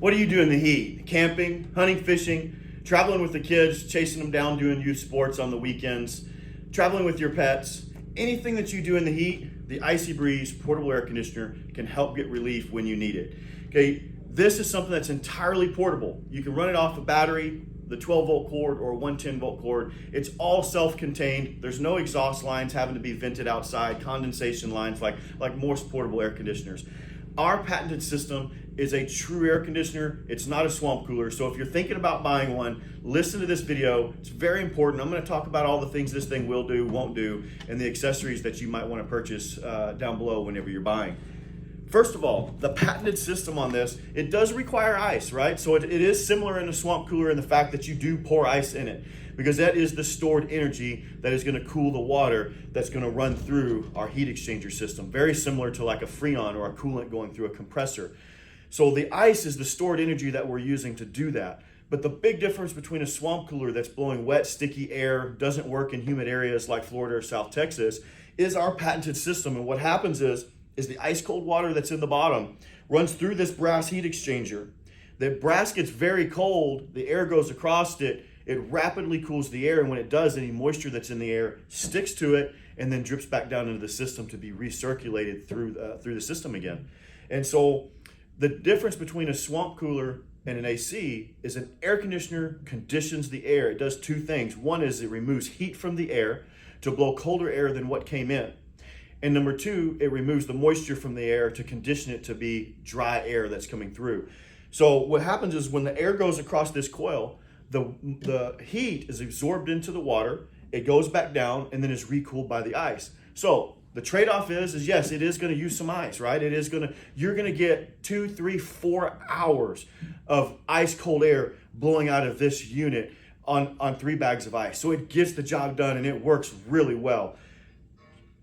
What do you do in the heat? Camping, hunting, fishing, traveling with the kids, chasing them down, doing youth sports on the weekends, traveling with your pets. Anything that you do in the heat, the IcyBreeze portable air conditioner can help get relief when you need it. Okay, this is something that's entirely portable. You can run it off a battery, the 12-volt cord or a 110-volt cord. It's all self-contained. There's no exhaust lines having to be vented outside, condensation lines like most portable air conditioners. Our patented system is a true air conditioner. It's not a swamp cooler. So if you're thinking about buying one, listen to this video. It's very important. I'm going to talk about all the things this thing will do, won't do, and the accessories that you might want to purchase down below whenever you're buying. First of all, the patented system on this, it does require ice, right? So it is similar in a swamp cooler in the fact that you do pour ice in it, because that is the stored energy that is going to cool the water that's going to run through our heat exchanger system. Very similar to like a Freon or a coolant going through a compressor. So the ice is the stored energy that we're using to do that. But the big difference between a swamp cooler that's blowing wet, sticky air, doesn't work in humid areas like Florida or South Texas, is our patented system. And what happens is the ice cold water that's in the bottom runs through this brass heat exchanger. The brass gets very cold, the air goes across it, it rapidly cools the air, and when it does, any moisture that's in the air sticks to it and then drips back down into the system to be recirculated through the system again. And so the difference between a swamp cooler and an AC is an air conditioner conditions the air. It does two things. One is it removes heat from the air to blow colder air than what came in. And number two, it removes the moisture from the air to condition it to be dry air that's coming through. So what happens is when the air goes across this coil, the heat is absorbed into the water, it goes back down, and then is recooled by the ice. So the trade-off is yes, it is going to use some ice, right? You're going to get 2, 3, 4 hours of ice cold air blowing out of this unit on 3 bags of ice. So it gets the job done and it works really well.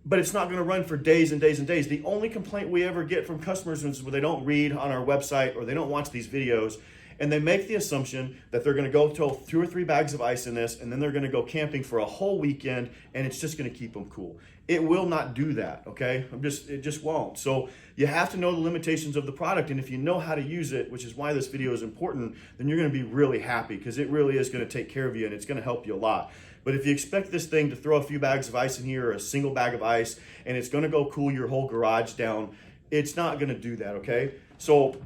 But it's not going to run for days and days and days. The only complaint we ever get from customers is when they don't read on our website or they don't watch these videos, and they make the assumption that they're going to go to 2 or 3 bags of ice in this, and then they're going to go camping for a whole weekend, and it's just going to keep them cool. It will not do that, okay? It just won't. So you have to know the limitations of the product, and if you know how to use it, which is why this video is important, then you're going to be really happy, because it really is going to take care of you, and it's going to help you a lot. But if you expect this thing to throw a few bags of ice in here or a single bag of ice, and it's going to go cool your whole garage down, it's not going to do that, okay? So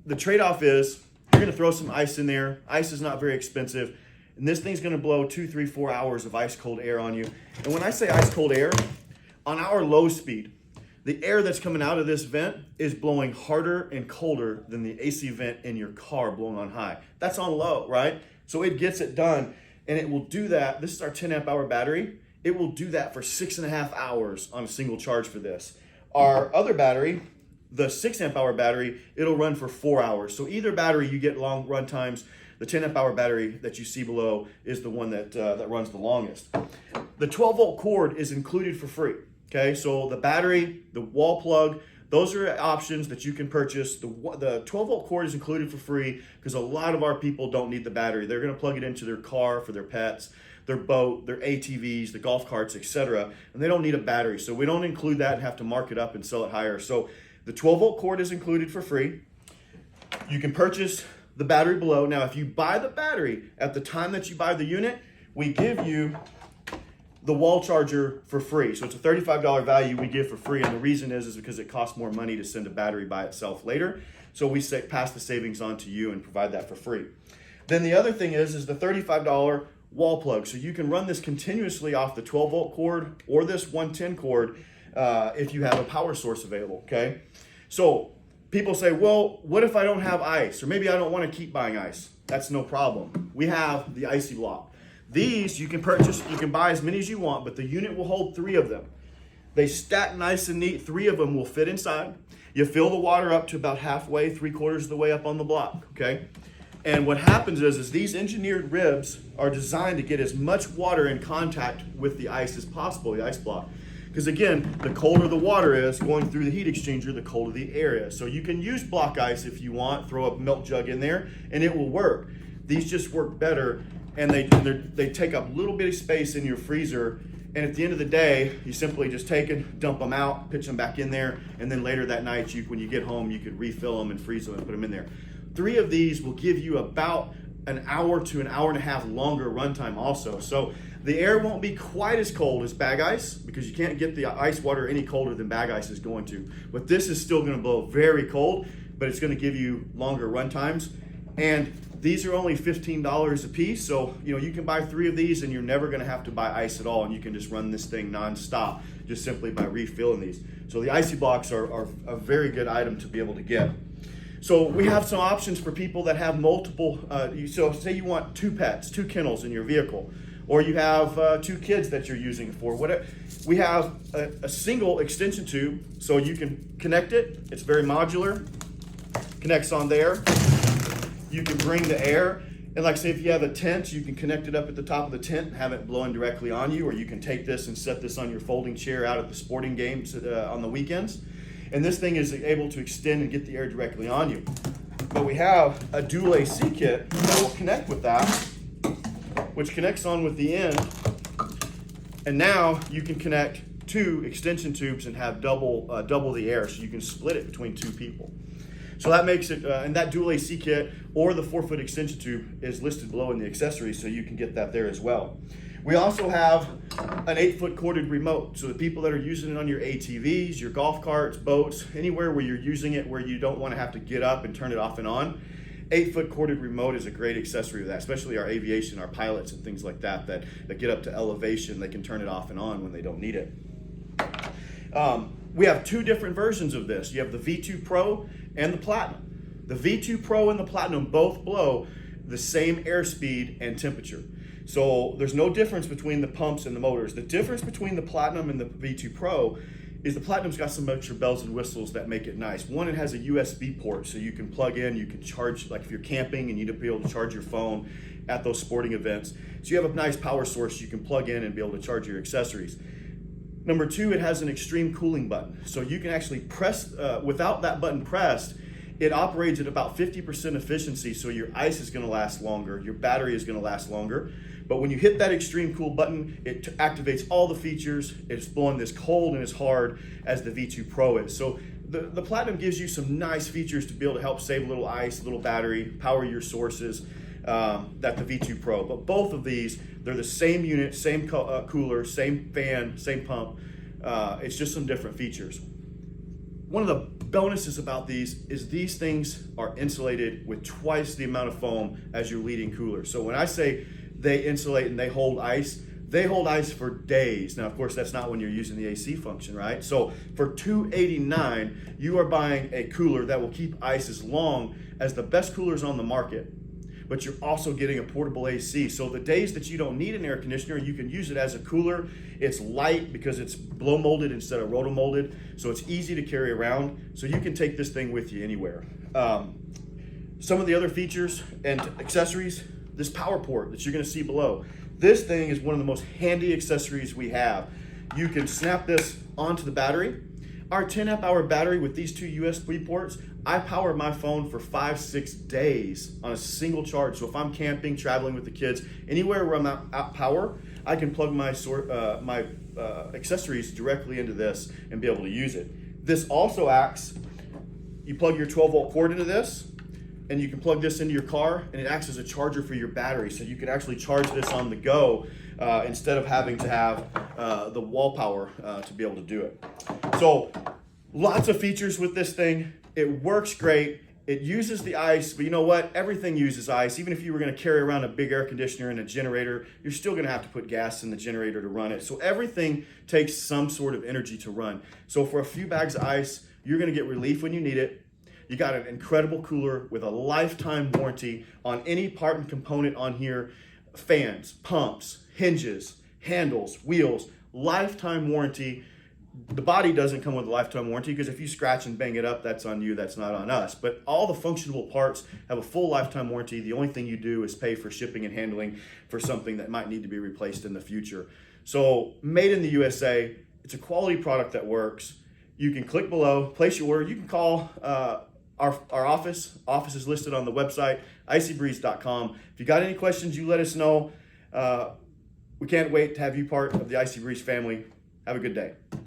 the trade-off is you're going to throw some ice in there. Ice is not very expensive, and this thing's going to blow 2, 3, 4 hours of ice cold air on you. And when I say ice cold air, on our low speed, the air that's coming out of this vent is blowing harder and colder than the AC vent in your car blowing on high. That's on low, right? So it gets it done, and it will do that. This is our 10 amp hour battery. It will do that for 6.5 hours on a single charge for this. Our other battery, the 6 amp hour battery, it'll run for 4 hours. So either battery, you get long run times. The 10 amp hour battery that you see below is the one that runs the longest. The 12-volt cord is included for free. Okay, so the battery, the wall plug, those are options that you can purchase. The 12-volt cord is included for free because a lot of our people don't need the battery. They're going to plug it into their car for their pets, their boat, their ATVs, the golf carts, etc. And they don't need a battery. So we don't include that and have to mark it up and sell it higher. So the 12-volt cord is included for free. You can purchase the battery below. Now, if you buy the battery at the time that you buy the unit, we give you the wall charger for free. So it's a $35 value we give for free, and the reason is because it costs more money to send a battery by itself later. So we pass the savings on to you and provide that for free. Then the other thing is the $35 wall plug. So you can run this continuously off the 12-volt cord or this 110 cord if you have a power source available, okay? So people say, well, what if I don't have ice? Or maybe I don't want to keep buying ice. That's no problem. We have the Icy Block. These you can purchase, you can buy as many as you want, but the unit will hold 3 of them. They stack nice and neat. 3 of them will fit inside. You fill the water up to about halfway, 3/4 of the way up on the block, okay? And what happens is these engineered ribs are designed to get as much water in contact with the ice as possible, the ice block. Because again, the colder the water is going through the heat exchanger, the colder the air is. So you can use block ice if you want, throw a milk jug in there, and it will work. These just work better, and they take up a little bit of space in your freezer. And at the end of the day, you simply just take them, dump them out, pitch them back in there, and then later that night, when you get home, you could refill them and freeze them and put them in there. 3 of these will give you about an hour to an hour and a half longer runtime also. So the air won't be quite as cold as bag ice, because you can't get the ice water any colder than bag ice is going to. But this is still going to blow very cold, but it's going to give you longer run times. And these are only $15 a piece, so you can buy 3 of these and you're never going to have to buy ice at all, and you can just run this thing non-stop just simply by refilling these. So the Icy blocks are a very good item to be able to get. So we have some options for people that have multiple, so say you want 2 pets, 2 kennels in your vehicle, or you have 2 kids that you're using it for. Whatever. We have a single extension tube, so you can connect it. It's very modular, connects on there. You can bring the air, and like say if you have a tent, you can connect it up at the top of the tent and have it blowing directly on you, or you can take this and set this on your folding chair out at the sporting games on the weekends. And this thing is able to extend and get the air directly on you. But we have a dual AC kit that will connect with that, which connects on with the end. And now you can connect 2 extension tubes and have double the air, so you can split it between 2 people. So that makes it, and that dual AC kit or the 4-foot extension tube is listed below in the accessories, so you can get that there as well. We also have an 8-foot corded remote, so the people that are using it on your ATVs, your golf carts, boats, anywhere where you're using it where you don't want to have to get up and turn it off and on, 8-foot corded remote is a great accessory of that, especially our aviation, our pilots and things like that get up to elevation. They can turn it off and on when they don't need it. We have 2 different versions of this. You have the V2 Pro and the Platinum. The V2 Pro and the Platinum both blow the same airspeed and temperature. So there's no difference between the pumps and the motors. The difference between the Platinum and the V2 Pro is the Platinum's got some extra bells and whistles that make it nice. One, it has a USB port, so you can plug in, you can charge, like if you're camping and you need to be able to charge your phone at those sporting events. So you have a nice power source you can plug in and be able to charge your accessories. Number 2, it has an extreme cooling button. So you can actually press, without that button pressed, it operates at about 50% efficiency, so your ice is gonna last longer, your battery is gonna last longer. But when you hit that extreme cool button, it activates all the features. It's blowing as cold and as hard as the V2 Pro is. So the Platinum gives you some nice features to be able to help save a little ice, a little battery, power your sources, that the V2 Pro. But both of these, they're the same unit, same cooler, same fan, same pump. It's just some different features. One of the bonuses about these is these things are insulated with twice the amount of foam as your leading cooler. So when I say they insulate and they hold ice for days. Now, of course, that's not when you're using the AC function, right? So for $289, you are buying a cooler that will keep ice as long as the best coolers on the market, but you're also getting a portable AC. So the days that you don't need an air conditioner, you can use it as a cooler. It's light because it's blow molded instead of roto molded, so it's easy to carry around. So you can take this thing with you anywhere. Some of the other features and accessories, this power port that you're gonna see below. This thing is one of the most handy accessories we have. You can snap this onto the battery. Our 10 amp hour battery with these 2 USB ports, I power my phone for 5-6 days on a single charge. So if I'm camping, traveling with the kids, anywhere where I'm out power, I can plug my accessories directly into this and be able to use it. This also acts, you plug your 12-volt cord into this, and you can plug this into your car, and it acts as a charger for your battery. So you can actually charge this on the go instead of having to have the wall power to be able to do it. So lots of features with this thing. It works great. It uses the ice, but you know what? Everything uses ice. Even if you were gonna carry around a big air conditioner and a generator, you're still gonna have to put gas in the generator to run it. So everything takes some sort of energy to run. So for a few bags of ice, you're gonna get relief when you need it. You got an incredible cooler with a lifetime warranty on any part and component on here. Fans, pumps, hinges, handles, wheels, lifetime warranty. The body doesn't come with a lifetime warranty because if you scratch and bang it up, that's on you, that's not on us. But all the functional parts have a full lifetime warranty. The only thing you do is pay for shipping and handling for something that might need to be replaced in the future. So made in the USA, it's a quality product that works. You can click below, place your order. You can call our office. Office is listed on the website, IcyBreeze.com. If you got any questions, you let us know. We can't wait to have you part of the Icy Breeze family. Have a good day.